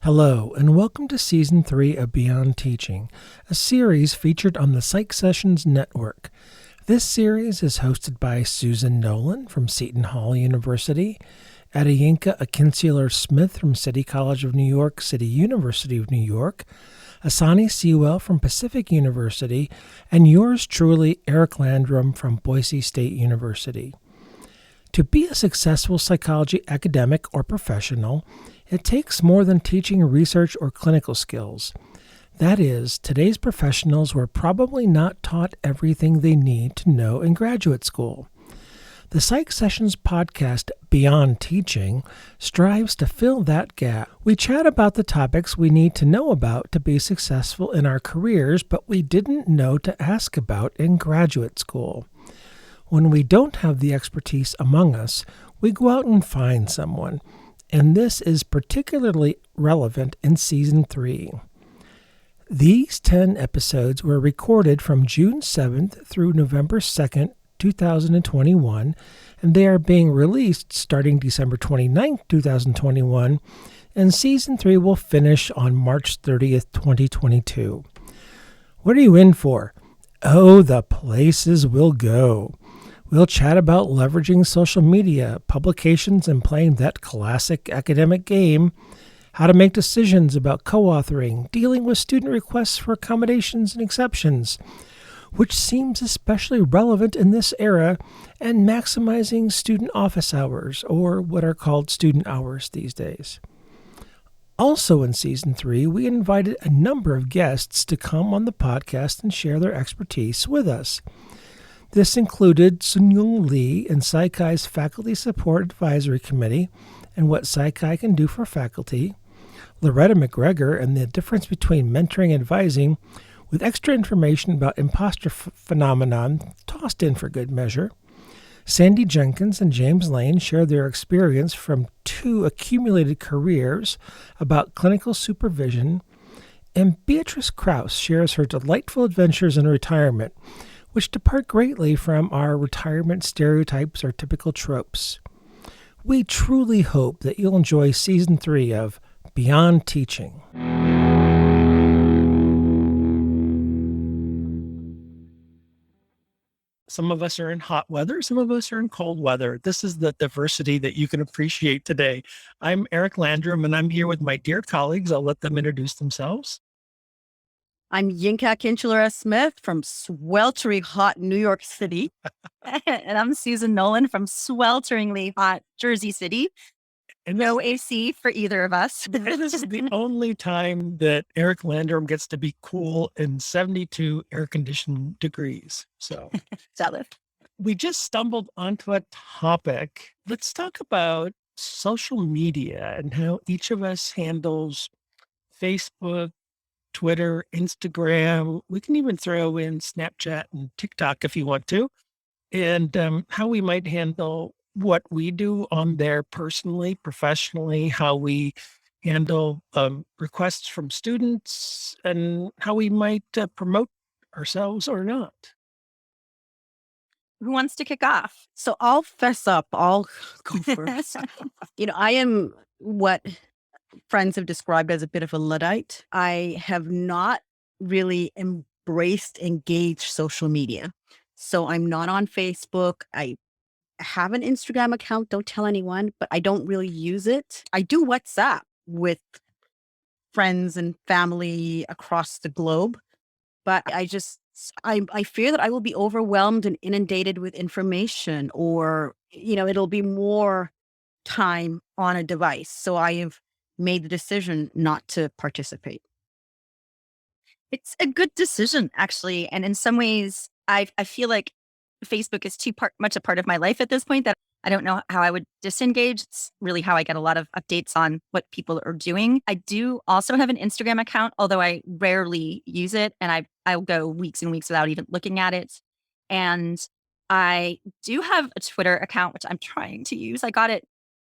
Hello, and welcome to Season 3 of Beyond Teaching, a series featured on the Psych Sessions Network. This series is hosted by Susan Nolan from Seton Hall University, Adiyinka Akinseler-Smith from City College of New York, City University of New York, Asani Sewell from Pacific University, and yours truly, Eric Landrum from Boise State University. To be a successful psychology academic or professional, it takes more than teaching research or clinical skills. That is, today's professionals were probably not taught everything they need to know in graduate school. The Psych Sessions podcast, Beyond Teaching, strives to fill that gap. We chat about the topics we need to know about to be successful in our careers, but we didn't know to ask about in graduate school. When we don't have the expertise among us, we go out and find someone. And this is particularly relevant in Season 3. These 10 episodes were recorded from June 7th through November 2nd, 2021, and they are being released starting December 29th, 2021, and Season 3 will finish on March 30th, 2022. What are you in for? Oh, the places we'll go. We'll chat about leveraging social media, publications, and playing that classic academic game, how to make decisions about co-authoring, dealing with student requests for accommodations and exceptions, which seems especially relevant in this era, and maximizing student office hours, or what are called student hours these days. Also in Season 3, we invited a number of guests to come on the podcast and share their expertise with us. This included Sunyoung Lee and Psychi's Faculty Support Advisory Committee and what Psychi can do for faculty, Loretta McGregor and the difference between mentoring and advising, with extra information about imposter phenomenon tossed in for good measure. Sandy Jenkins and James Lane share their experience from 2 accumulated careers about clinical supervision, and Beatrice Krause shares her delightful adventures in retirement, which depart greatly from our retirement stereotypes or typical tropes. We truly hope that you'll enjoy Season 3 of Beyond Teaching. Some of us are in hot weather, some of us are in cold weather. This is the diversity that you can appreciate today. I'm Eric Landrum, and I'm here with my dear colleagues. I'll let them introduce themselves. I'm Yinka Akinseler-Smith from sweltering hot New York City. And I'm Susan Nolan from swelteringly hot Jersey City. And No AC for either of us. this is the only time that Eric Landrum gets to be cool in 72 air-conditioned degrees. So Jealous. we just stumbled onto a topic. Let's talk about social media and how each of us handles Facebook, Twitter, Instagram. We can even throw in Snapchat and TikTok if you want to, and how we might handle what we do on there personally, professionally, how we handle requests from students, and how we might promote ourselves or not. Who wants to kick off? So I'll fess up. I'll go first. I am what friends have described as a bit of a Luddite. I have not really embraced, engaged social media. So I'm not on Facebook. I have an Instagram account. Don't tell anyone, but I don't really use it. I do WhatsApp with friends and family across the globe, but I fear that I will be overwhelmed and inundated with information, or, it'll be more time on a device. So I have made the decision not to participate. It's a good decision, actually. And in some ways, I feel like Facebook is much a part of my life at this point that I don't know how I would disengage. It's really how I get a lot of updates on what people are doing. I do also have an Instagram account, although I rarely use it. And I'll go weeks and weeks without even looking at it. And I do have a Twitter account, which I'm trying to use. I got it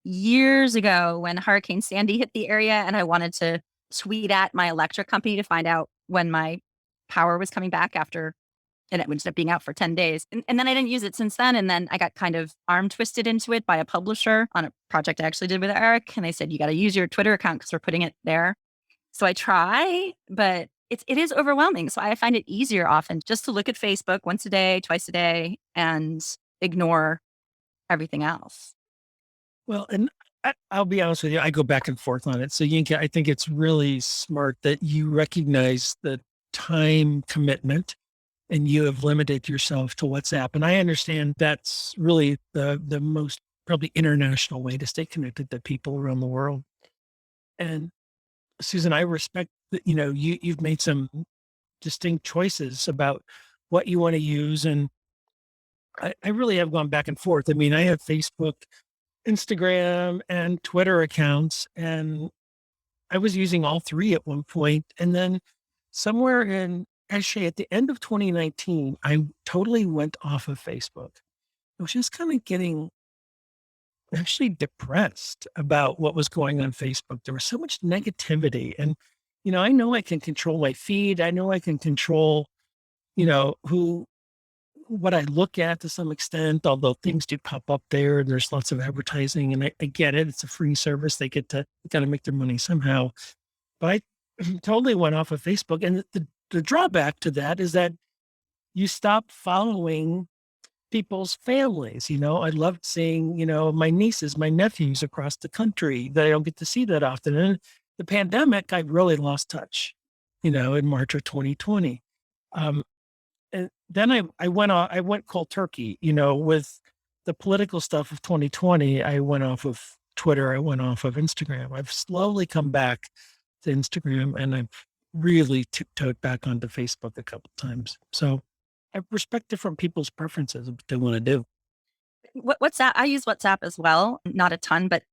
years ago when Hurricane Sandy hit the area, and I wanted to tweet at my electric company to find out when my power was coming back after and it ended up being out for 10 days. And then I didn't use it since then. And then I got kind of arm twisted into it by a publisher on a project I actually did with Eric. And they said, you got to use your Twitter account because we're putting it there. So I try, but it is overwhelming. So I find it easier often just to look at Facebook once a day, twice a day, and ignore everything else. Well, and I'll be honest with you, I go back and forth on it. So, Yinka, I think it's really smart that you recognize the time commitment and you have limited yourself to WhatsApp. And I understand that's really the most probably international way to stay connected to people around the world. And Susan, I respect that, you've made some distinct choices about what you want to use. And I really have gone back and forth. I mean, I have Facebook, Instagram, and Twitter accounts, and I was using all three at one point. And then somewhere actually at the end of 2019, I totally went off of Facebook. I was just kind of getting actually depressed about what was going on Facebook. There was so much negativity. And, I know I can control my feed. I know I can control, what I look at to some extent, although things do pop up there. There's lots of advertising and I get it. It's a free service. They get to kind of make their money somehow. But I totally went off of Facebook. And the drawback to that is that you stop following people's families. I loved seeing, my nieces, my nephews across the country that I don't get to see that often. And the pandemic, I really lost touch, in March of 2020. And then I went cold turkey, with the political stuff of 2020. I went off of Twitter. I went off of Instagram. I've slowly come back to Instagram and I've really tiptoed back onto Facebook a couple times. So I respect different people's preferences of what they want to do. WhatsApp, I use WhatsApp as well, not a ton, but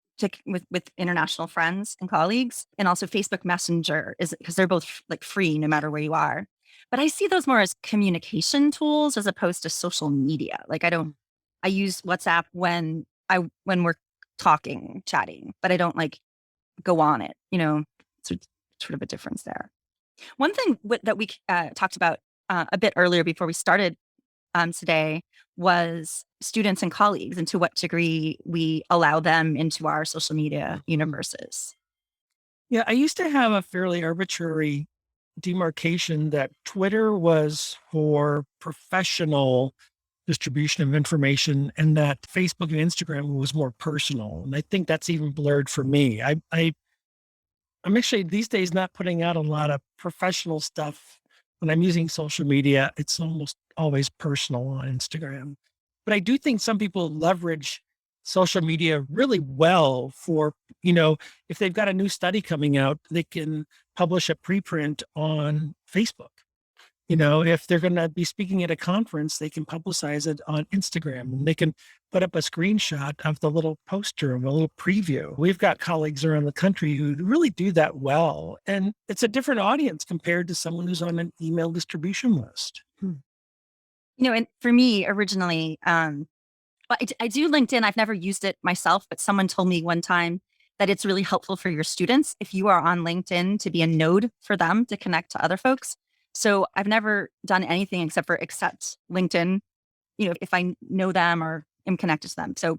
with international friends and colleagues, and also Facebook Messenger is because they're both like free no matter where you are. But I see those more as communication tools as opposed to social media. Like I use WhatsApp when we're talking, chatting, but I don't like go on it. So it's sort of a difference there. One thing that we talked about a bit earlier before we started today was students and colleagues and to what degree we allow them into our social media universes. Yeah, I used to have a fairly arbitrary demarcation that Twitter was for professional distribution of information and that Facebook and Instagram was more personal. And I think that's even blurred for me. I'm actually these days not putting out a lot of professional stuff. When I'm using social media, it's almost always personal on Instagram. But I do think some people leverage social media really well for, if they've got a new study coming out, they can publish a preprint on Facebook. If they're going to be speaking at a conference, they can publicize it on Instagram and they can put up a screenshot of the little poster of a little preview. We've got colleagues around the country who really do that well. And it's a different audience compared to someone who's on an email distribution list. And for me originally, but I do LinkedIn. I've never used it myself, but someone told me one time that it's really helpful for your students if you are on LinkedIn to be a node for them to connect to other folks. So I've never done anything except for accept LinkedIn, if I know them or am connected to them. So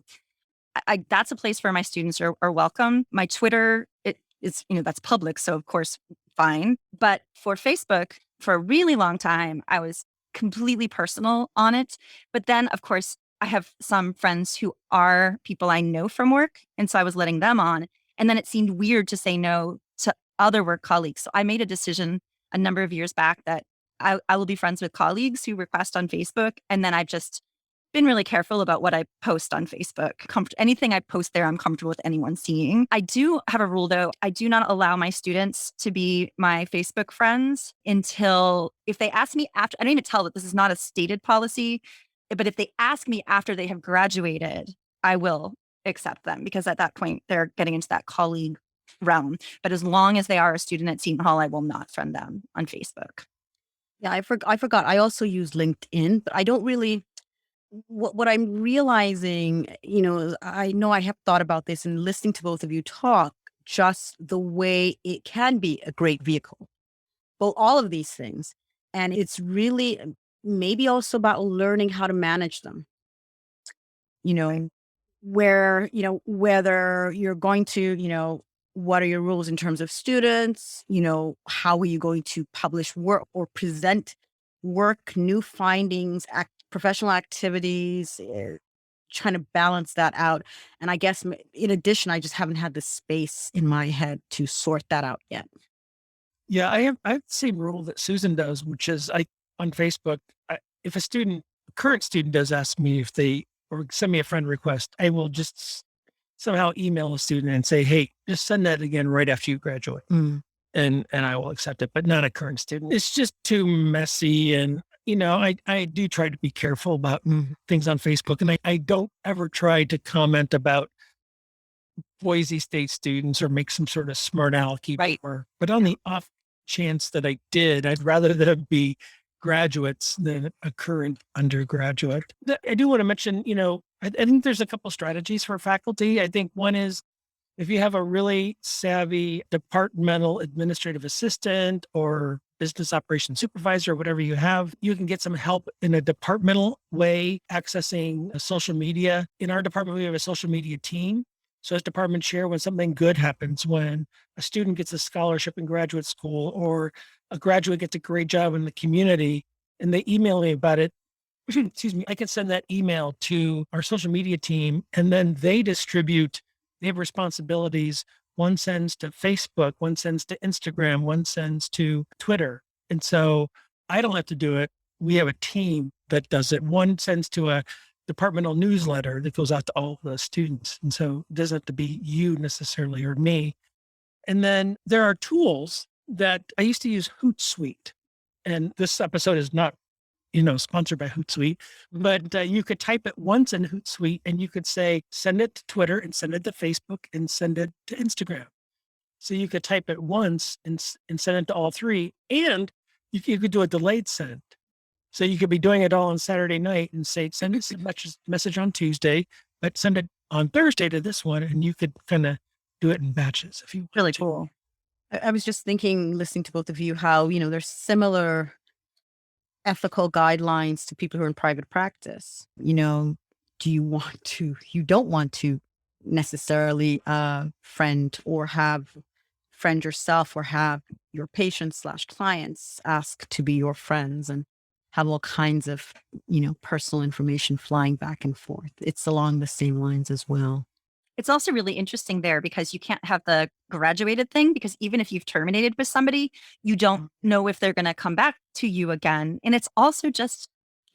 that's a place where my students are welcome. My Twitter, it is, that's public. So of course, fine. But for Facebook, for a really long time, I was completely personal on it. But then of course, I have some friends who are people I know from work. And so I was letting them on. And then it seemed weird to say no to other work colleagues. So I made a decision a number of years back that I will be friends with colleagues who request on Facebook. And then I've just been really careful about what I post on Facebook. Anything I post there, I'm comfortable with anyone seeing. I do have a rule though. I do not allow my students to be my Facebook friends until if they ask me after, I don't even tell that this is not a stated policy, but if they ask me after they have graduated, I will accept them because at that point they're getting into that colleague realm. But as long as they are a student at Seton Hall, I will not friend them on Facebook. Yeah, I forgot. I also use LinkedIn, but I don't really. What I'm realizing, is I know I have thought about this and listening to both of you talk, just the way it can be a great vehicle. Well, all of these things. And it's really maybe also about learning how to manage them. You know, where, whether you're going to, what are your rules in terms of students? How are you going to publish work or present work, new findings, professional activities, trying to balance that out. And I guess in addition, I just haven't had the space in my head to sort that out yet. Yeah, I have the same rule that Susan does, which is on Facebook, if a current student does ask me if they or send me a friend request, I will just somehow email a student and say, "Hey, just send that again right after you graduate." Mm. And I will accept it, but not a current student. It's just too messy. And, I do try to be careful about things on Facebook. And I don't ever try to comment about Boise State students or make some sort of smart alecky. Right. But on the off chance that I did, I'd rather them be graduates than a current undergraduate. I do want to mention, I think there's a couple strategies for faculty. I think one is if you have a really savvy departmental administrative assistant or business operations supervisor, whatever you have, you can get some help in a departmental way accessing social media. In our department, we have a social media team. So as department chair, when something good happens, when a student gets a scholarship in graduate school or a graduate gets a great job in the community and they email me about it, excuse me, I can send that email to our social media team and then they have responsibilities. One sends to Facebook, one sends to Instagram, one sends to Twitter. And so I don't have to do it. We have a team that does it. One sends to a departmental newsletter that goes out to all the students. And so it doesn't have to be you necessarily or me. And then there are tools that I used to use Hootsuite. And this episode is not sponsored by Hootsuite, but you could type it once in Hootsuite and you could say, send it to Twitter and send it to Facebook and send it to Instagram. So you could type it once and send it to all three. And you could do a delayed send. So you could be doing it all on Saturday night and say, send us a message on Tuesday, but send it on Thursday to this one. And you could kind of do it in batches if you want Really to. cool. I was just thinking, listening to both of you, how, there's similar ethical guidelines to people who are in private practice. You don't want to necessarily friend yourself or have your patients/clients ask to be your friends and have all kinds of, personal information flying back and forth. It's along the same lines as well. It's also really interesting there because you can't have the graduated thing because even if you've terminated with somebody, you don't know if they're going to come back to you again. And it's also it's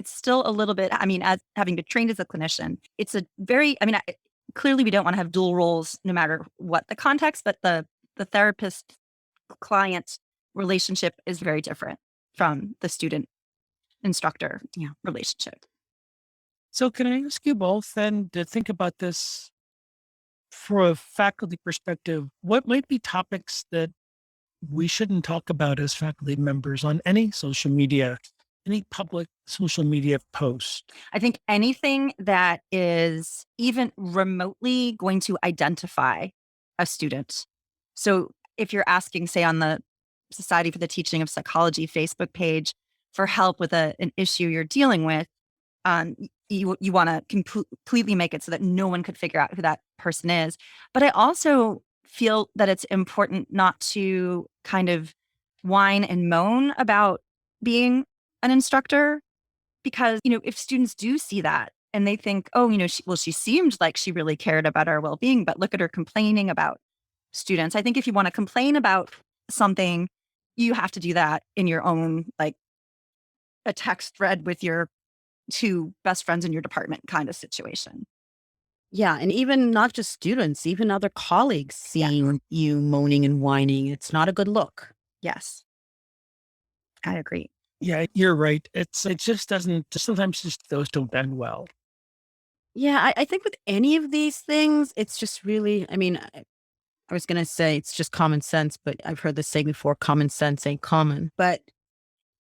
still a little bit, as having been trained as a clinician, it's a very, clearly we don't want to have dual roles no matter what the context, but the therapist client relationship is very different from the student instructor relationship. So can I ask you both then to think about this from a faculty perspective? What might be topics that we shouldn't talk about as faculty members on any social media, any public social media post? I think anything that is even remotely going to identify a student. So if you're asking, say, on the Society for the Teaching of Psychology Facebook page for help with an issue you're dealing with, you want to completely make it so that no one could figure out who that person is. But I also feel that it's important not to kind of whine and moan about being an instructor because, if students do see that and they think, oh, she seemed like she really cared about our well-being, but look at her complaining about students. I think if you want to complain about something, you have to do that in your own, like a text thread with your two best friends in your department kind of situation. Yeah. And even not just students, even other colleagues seeing you moaning and whining, it's not a good look. Yes, I agree. Yeah, you're right. It just doesn't, sometimes just those don't end well. Yeah. I think with any of these things, it's just really, I was going to say it's just common sense, but I've heard this saying before, common sense ain't common. But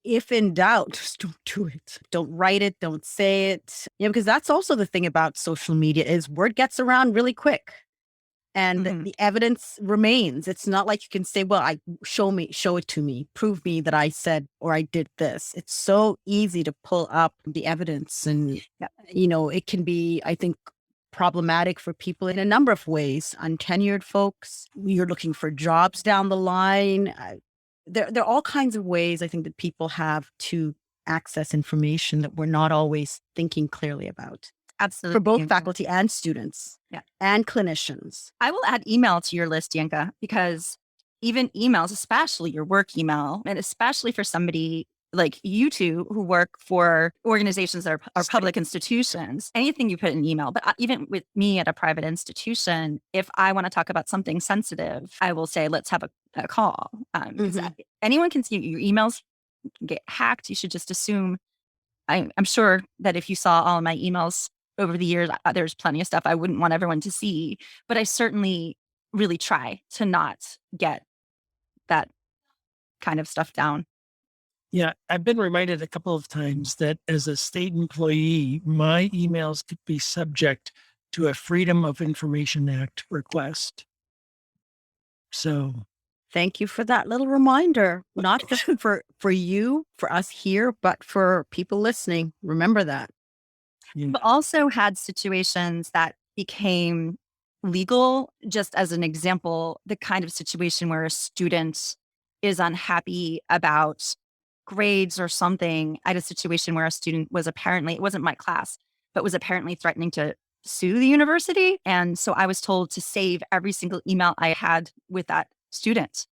if in doubt, just don't do it. Don't write it. Don't say it. Because that's also the thing about social media is word gets around really quick. And Mhm. the evidence remains. It's not like you can say, well, show it to me, prove me that I said or I did this. It's so easy to pull up the evidence. And, Yeah. it can be, I think, problematic for people in a number of ways. Untenured folks, you're looking for jobs down the line. There are all kinds of ways I think that people have to access information that we're not always thinking clearly about Absolutely. for both faculty and students, Yeah. and clinicians. I will add email to your list, Yanka, because even emails, especially your work email, and especially for somebody like you two who work for organizations that are public institutions, anything you put in email, but even with me at a private institution, if I want to talk about something sensitive, I will say, let's have a call. Because anyone can see your emails can get hacked. You should just assume, I'm sure that if you saw all of my emails over the years, there's plenty of stuff I wouldn't want everyone to see, but I certainly really try to not get that kind of stuff down. Yeah, I've been reminded a couple of times that as a state employee, my emails could be subject to a Freedom of Information Act request. So, Thank you for that little reminder, not just for you, for us here, but for people listening. Remember that. I've also had situations that became legal, just as an example, the kind of situation where a student is unhappy about grades or something. I had a situation where a student was apparently, it wasn't my class, but was apparently threatening to sue the university. And so I was told to save every single email I had with that student.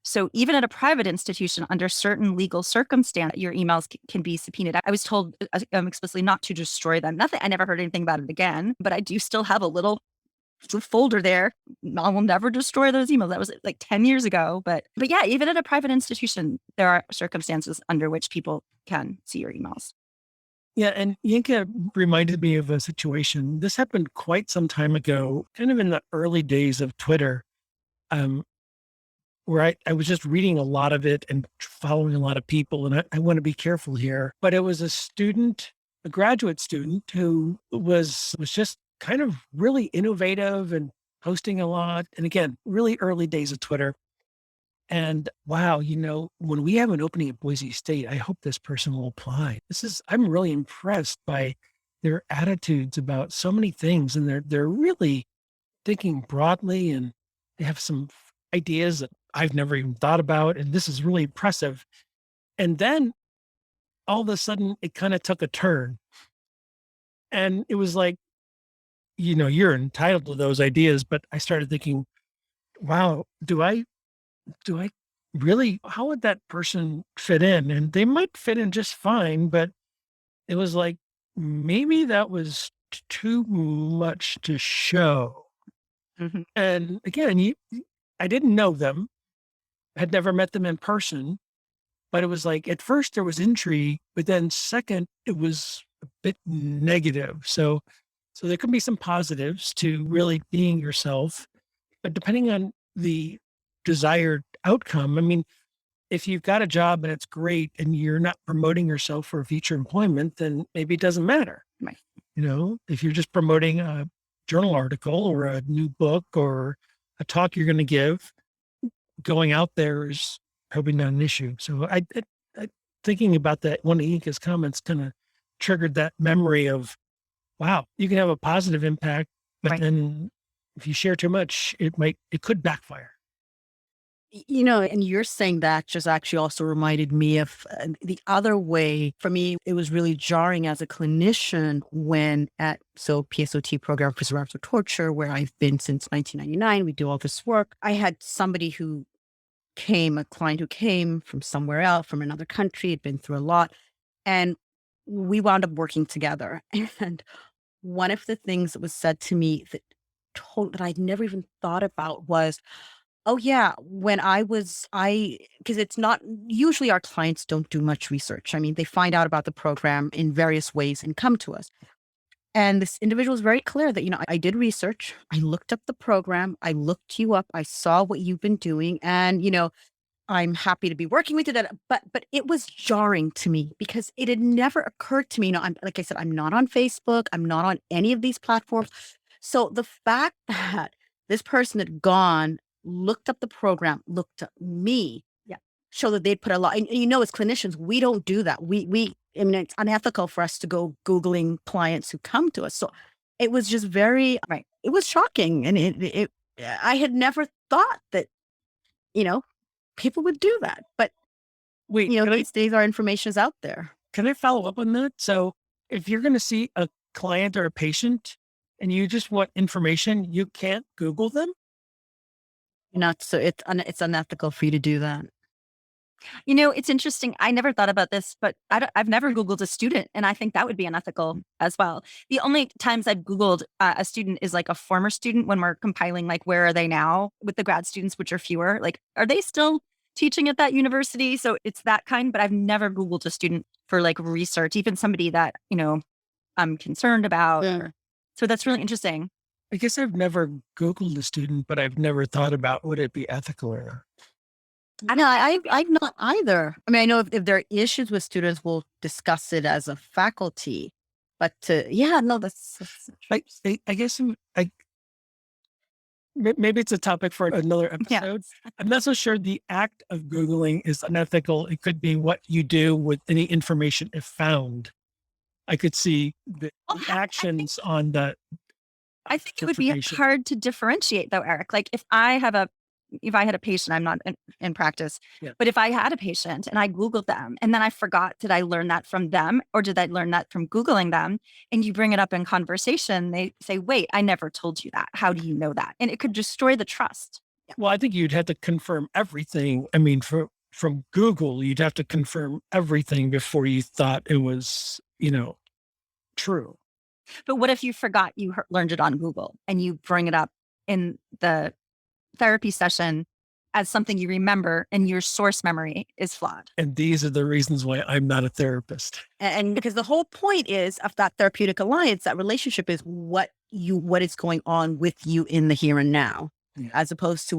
So even at a private institution, under certain legal circumstance, your emails can be subpoenaed. I was told explicitly not to destroy them. Nothing. I never heard anything about it again, but I do still have a little folder there. I will never destroy those emails. That was like 10 years ago. But yeah, even at a private institution, there are circumstances under which people can see your emails. yeah. And Yinka reminded me of a situation. This happened quite some time ago, kind of in the early days of Twitter, um, where I was just reading a lot of it and following a lot of people. And I want to be careful here, but it was a student, a graduate student who was just kind of really innovative and posting a lot. And again, really early days of Twitter. And wow, when we have an opening at Boise State, I hope this person will apply. I'm really impressed by their attitudes about so many things. And they're really thinking broadly, and they have some ideas that I've never even thought about. And this is really impressive. And then all of a sudden it kind of took a turn. And it was like, you're entitled to those ideas. But I started thinking, wow, do I really, how would that person fit in? And they might fit in just fine, but it was like, maybe that was too much to show. Mhm. And again, I didn't know them, had never met them in person, but it was like, at first there was intrigue, but then second, it was a bit negative. So there can be some positives to really being yourself, but depending on the desired outcome, I mean, if you've got a job and it's great and you're not promoting yourself for future employment, then maybe it doesn't matter. Right. If you're just promoting a journal article or a new book or a talk you're going to give, going out there is probably not an issue. So I thinking about that, one of Inka's comments kind of triggered that memory of, wow, you can have a positive impact, but Right. then if you share too much, it could backfire. And you're saying that just actually also reminded me of the other way. For me, it was really jarring as a clinician when PSOT, Program for Survivors of Torture, where I've been since 1999, we do all this work. I had somebody a client who came from somewhere else, from another country, had been through a lot, and we wound up working together. And one of the things that was said to me that I'd never even thought about was, oh yeah, because it's not, usually our clients don't do much research. I mean, they find out about the program in various ways and come to us. And this individual was very clear that, I did research. I looked up the program. I looked you up. I saw what you've been doing. And, I'm happy to be working with you. But it was jarring to me because it had never occurred to me. Like I said, I'm not on Facebook. I'm not on any of these platforms. So the fact that This person had gone, looked up the program, looked up me, show that they'd put a lot. And as clinicians, we don't do that. I mean, it's unethical for us to go Googling clients who come to us. So it was just very, it was shocking. And I had never thought that, people would do that. But, Wait, these days our information is out there. can I follow up on that? So if you're going to see a client or a patient and you just want information, you can't Google them? So it's unethical for you to do that. It's interesting. I never thought about this, but I've never Googled a student, and I think that would be unethical as well. The only times I've Googled a student is like a former student when we're compiling, like, where are they now with the grad students, which are fewer. Like, are they still teaching at that university? So it's that kind, but I've never Googled a student for like research, even somebody that, I'm concerned about. Yeah. So that's really interesting. I guess I've never Googled a student, but I've never thought about would it be ethical or not. I know I've not either. I mean, I know if there are issues with students, we'll discuss it as a faculty. But that's I guess maybe it's a topic for another episode. Yeah. I'm not so sure the act of Googling is unethical. It could be what you do with any information if found. I could see the actions on the. I think it would be hard to differentiate though, Eric. Like if I had a patient, I'm not in practice, but if I had a patient and I Googled them and then I forgot, did I learn that from them or did I learn that from Googling them? And you bring it up in conversation, they say, wait, I never told you that. How do you know that? And it could destroy the trust. Well, I think you'd have to confirm everything. I mean, from Google, you'd have to confirm everything before you thought it was, true. But what if you forgot you learned it on Google and you bring it up in the therapy session as something you remember and your source memory is flawed? And these are the reasons why I'm not a therapist. And because the whole point is of that therapeutic alliance, that relationship is what is going on with you in the here and now, as opposed to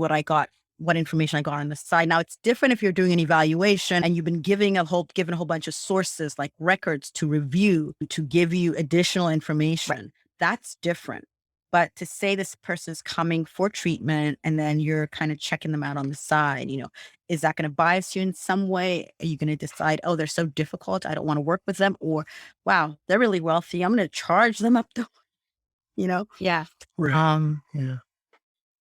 what information I got on the side. Now it's different if you're doing an evaluation and you've been given a whole bunch of sources like records to review, to give you additional information. Right. That's different. But to say this person's coming for treatment and then you're kind of checking them out on the side, is that going to bias you in some way? Are you going to decide, oh, they're so difficult, I don't want to work with them? Or, wow, they're really wealthy, I'm going to charge them up the, Yeah. Right. Yeah.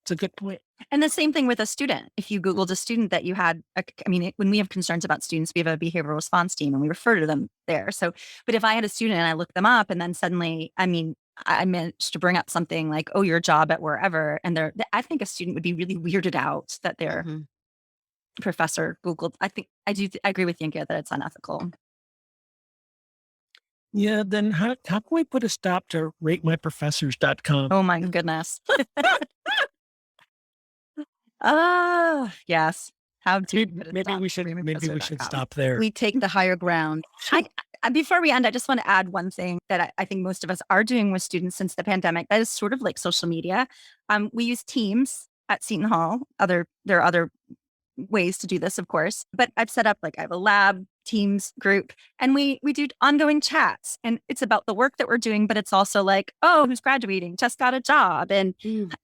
It's a good point. And the same thing with a student. If you Googled a student that you had, when we have concerns about students, we have a behavioral response team and we refer to them there. So, but if I had a student and I looked them up and then suddenly, I managed to bring up something like, oh, your job at wherever. And I think a student would be really weirded out that their professor Googled. I agree with Yinka that it's unethical. Yeah. Then how can we put a stop to ratemyprofessors.com? Oh my goodness. Yes. Maybe we should stop there. We take the higher ground. Before we end, I just want to add one thing that I think most of us are doing with students since the pandemic. That is sort of like social media. We use Teams at Seton Hall. There are other ways to do this, of course, but I've set up, I have a lab Teams group and we do ongoing chats, and it's about the work that we're doing, but it's also like, oh, who's graduating, just got a job. And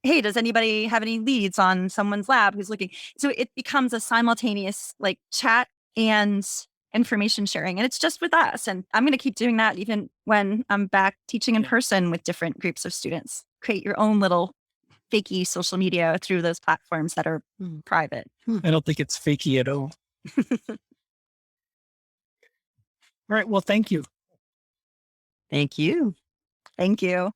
hey, does anybody have any leads on someone's lab who's looking? So it becomes a simultaneous chat and information sharing. And it's just with us. And I'm going to keep doing that even when I'm back teaching in person with different groups of students. Create your own little fakey social media through those platforms that are private. I don't think it's fakey at all. All right. Well, thank you. Thank you. Thank you.